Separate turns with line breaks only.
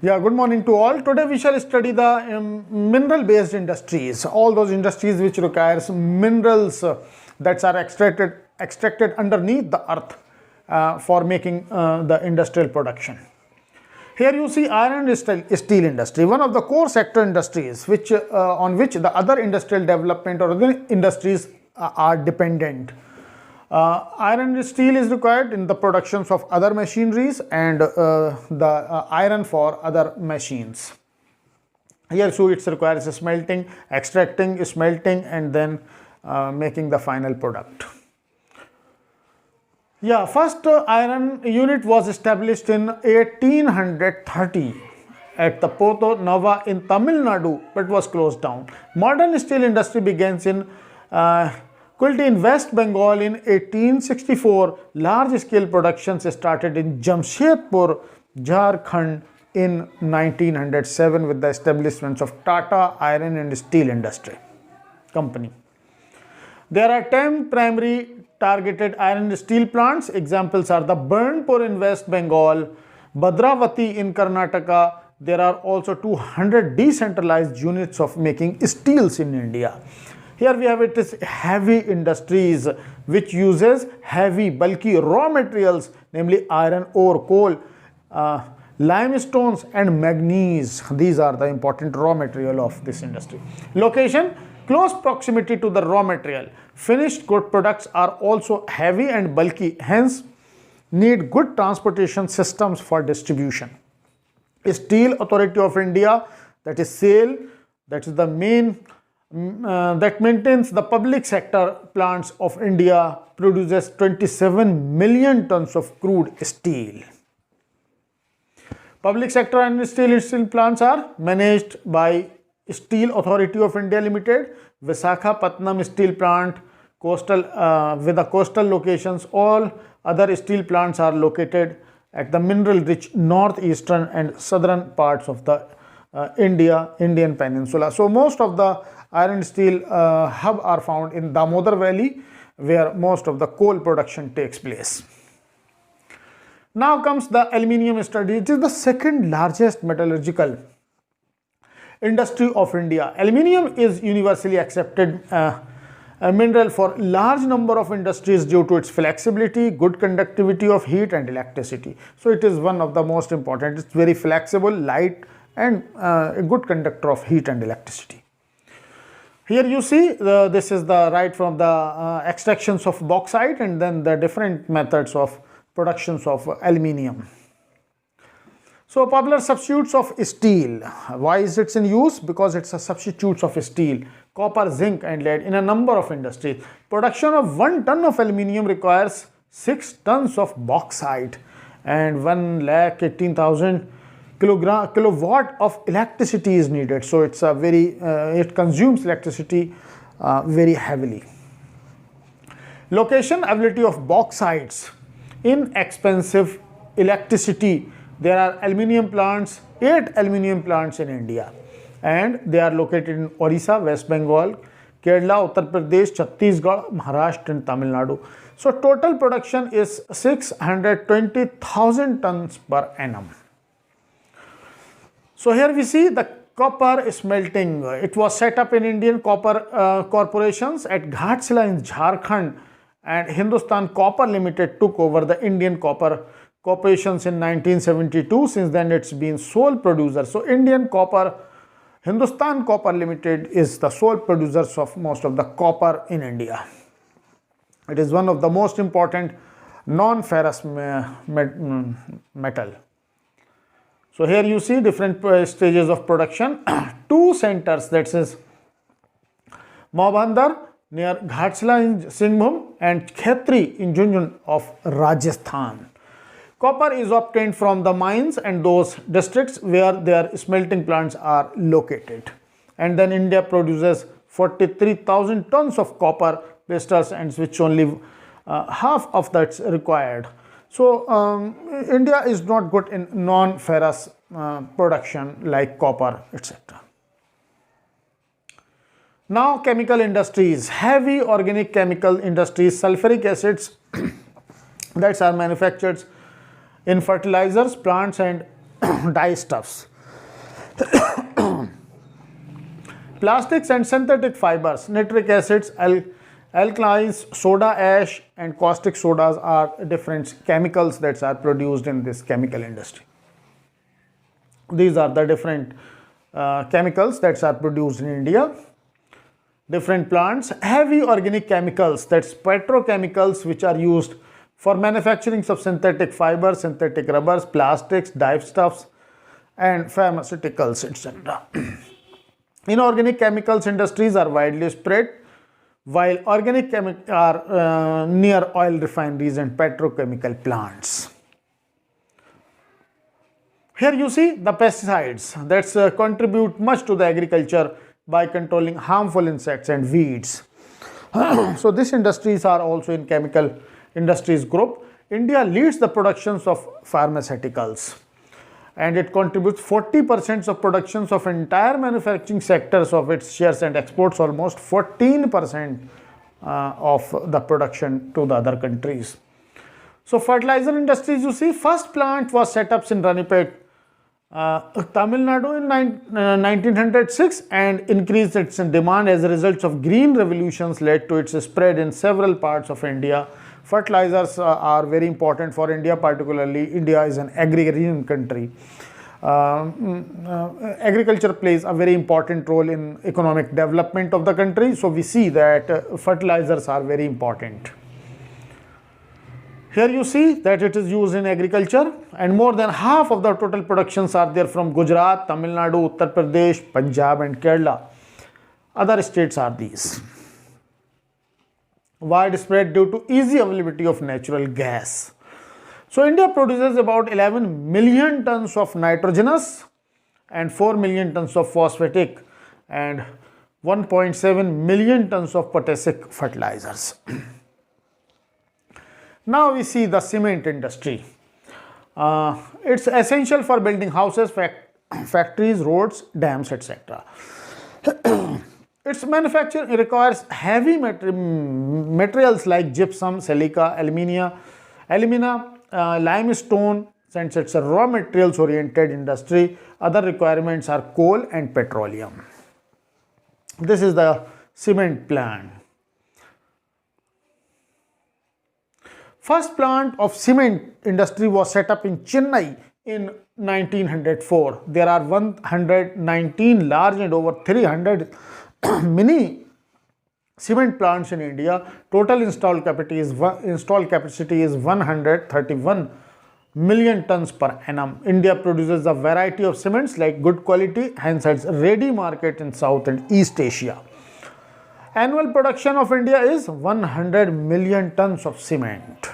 Yeah, good morning to all. Today we shall study the mineral-based industries, all those industries which requires minerals that are extracted underneath the earth for making the industrial production. Here you see iron and steel industry, one of the core sector industries which on which the other industrial development or other industries are dependent. Iron and steel is required in the productions of other machineries and the iron for other machines. Here so it requires smelting, extracting, smelting, and then making the final product. Yeah, first iron unit was established in 1830 at the Porto Nova in Tamil Nadu, but was closed down. Modern steel industry begins in Kulti in West Bengal in 1864. Large-scale productions started in Jamshedpur, Jharkhand in 1907 with the establishment of Tata Iron and Steel Industry Company. There are 10 primary targeted iron and steel plants. Examples are the Burnpur in West Bengal, Bhadravati in Karnataka. There are also 200 decentralized units of making steels in India. Here we have it is heavy industries which uses heavy bulky raw materials, namely iron ore, coal, limestones and manganese. These are the important raw material of this industry. Location: close proximity to the raw material. Finished good products are also heavy and bulky, hence need good transportation systems for distribution. Steel Authority of India, that is SAIL, that is the main that maintains the public sector plants of India, produces 27 million tons of crude steel. Public sector and steel plants are managed by Steel Authority of India Limited, Visakhapatnam Steel Plant, coastal with the coastal locations. All other steel plants are located at the mineral-rich northeastern and southern parts of the Indian peninsula. So most of the iron steel hub are found in Damodar Valley, where most of the coal production takes place. Now comes the aluminium industry. It is the second largest metallurgical industry of India. Aluminium is universally accepted a mineral for large number of industries due to its flexibility, good conductivity of heat and electricity. So it is one of the most important. It's very flexible, light, and a good conductor of heat and electricity. Here you see this is the right from the extractions of bauxite and then the different methods of productions of aluminium. So popular substitutes of steel. Why is it in use? Because it's a substitutes of steel, copper, zinc and lead in a number of industries. Production of 1 ton of aluminium requires 6 tons of bauxite and 1,18,000 kilowatt of electricity is needed. So it's a very it consumes electricity very heavily. Location: ability of bauxites, inexpensive electricity. There are aluminium plants, 8 aluminium plants in India, and they are located in Orissa, West Bengal, Kerala, Uttar Pradesh, Chhattisgarh, Maharashtra and Tamil Nadu. So total production is 620,000 tons per annum. So here we see the copper smelting. It was set up in Indian copper corporations at Ghatsila in Jharkhand, and Hindustan Copper Limited took over the Indian copper corporations in 1972. Since then it's been sole producer. So Hindustan Copper Limited is the sole producers of most of the copper in India. It is one of the most important non-ferrous metal. So here you see different stages of production. 2 centers, that is Mahabandar near Ghatsila in Singhbhum and Khetri in Junjun of Rajasthan. Copper is obtained from the mines and those districts where their smelting plants are located. And then India produces 43,000 tons of copper crystals, and which only half of that's required. So India is not good in non-ferrous production like copper, etc. Now chemical industries, heavy organic chemical industries, sulfuric acids that are manufactured in fertilizers, plants and dyestuffs. Plastics and synthetic fibers, nitric acids, alkalis, soda ash, and caustic sodas are different chemicals that are produced in this chemical industry. These are the different chemicals that are produced in India. Different plants, heavy organic chemicals, that's petrochemicals, which are used for manufacturing of synthetic fibers, synthetic rubbers, plastics, dyestuffs, and pharmaceuticals, etc. Inorganic chemicals industries are widely spread, while organic are near oil refineries and petrochemical plants. Here you see the pesticides that contribute much to the agriculture by controlling harmful insects and weeds. So these industries are also in chemical industries group. India leads the productions of pharmaceuticals, and it contributes 40% of productions of entire manufacturing sectors of its shares and exports almost 14% of the production to the other countries. So fertilizer industries, you see, first plant was set up in Ranipet, Tamil Nadu in 1906, and increased its demand as a result of green revolutions led to its spread in several parts of India. Fertilizers are very important for India, particularly India is an agrarian country. Agriculture plays a very important role in economic development of the country, so we see that fertilizers are very important. Here you see that it is used in agriculture, and more than half of the total productions are there from Gujarat, Tamil Nadu, Uttar Pradesh, Punjab, and Kerala. Other states are these. Widespread due to easy availability of natural gas. So India produces about 11 million tons of nitrogenous and 4 million tons of phosphatic and 1.7 million tons of potassic fertilizers. Now we see the cement industry. It's essential for building houses, factories, roads, dams, etc. Its manufacture requires heavy materials like gypsum, silica, alumina, limestone, since it's a raw materials oriented industry. Other requirements are coal and petroleum. This is the cement plant. First plant of cement industry was set up in Chennai in 1904. There are 119 large and over 300 mini cement plants in India. Total installed capacity is 131 million tons per annum. India produces a variety of cements like good quality, hence has ready market in South and East Asia. Annual production of India is 100 million tons of cement.